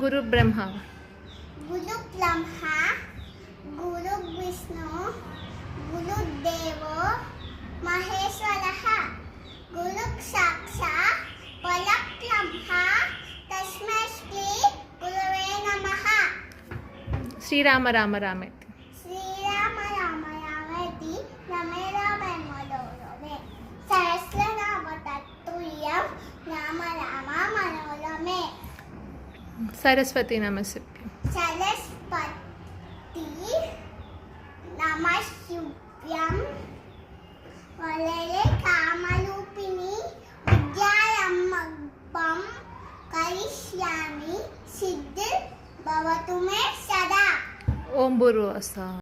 గురు బ్రహ్మ, గురు బ్రహ్మ, గురు విష్ణు, గురుదేవో మహేశ్వరః, గురు సాక్షాత్ పరబ్రహ్మ, తస్మై శ్రీ గురవే నమః. శ్రీరామ రామ రామేతి. శ్రీరామ రామ రామేతి రమే రామే మనోరమే, సహస్రనామ తత్తుల్యం రామ రామ మనోరమే. సరస్వతి నమస్సుభ్యం. సరస్వతి నమఃశుభ్యం. వలలే కామరూపిణి విద్యారంభం కరిష్యామి, సిద్ధిర్ భవతు మే సదా. ఓం భూర్భువస్సః.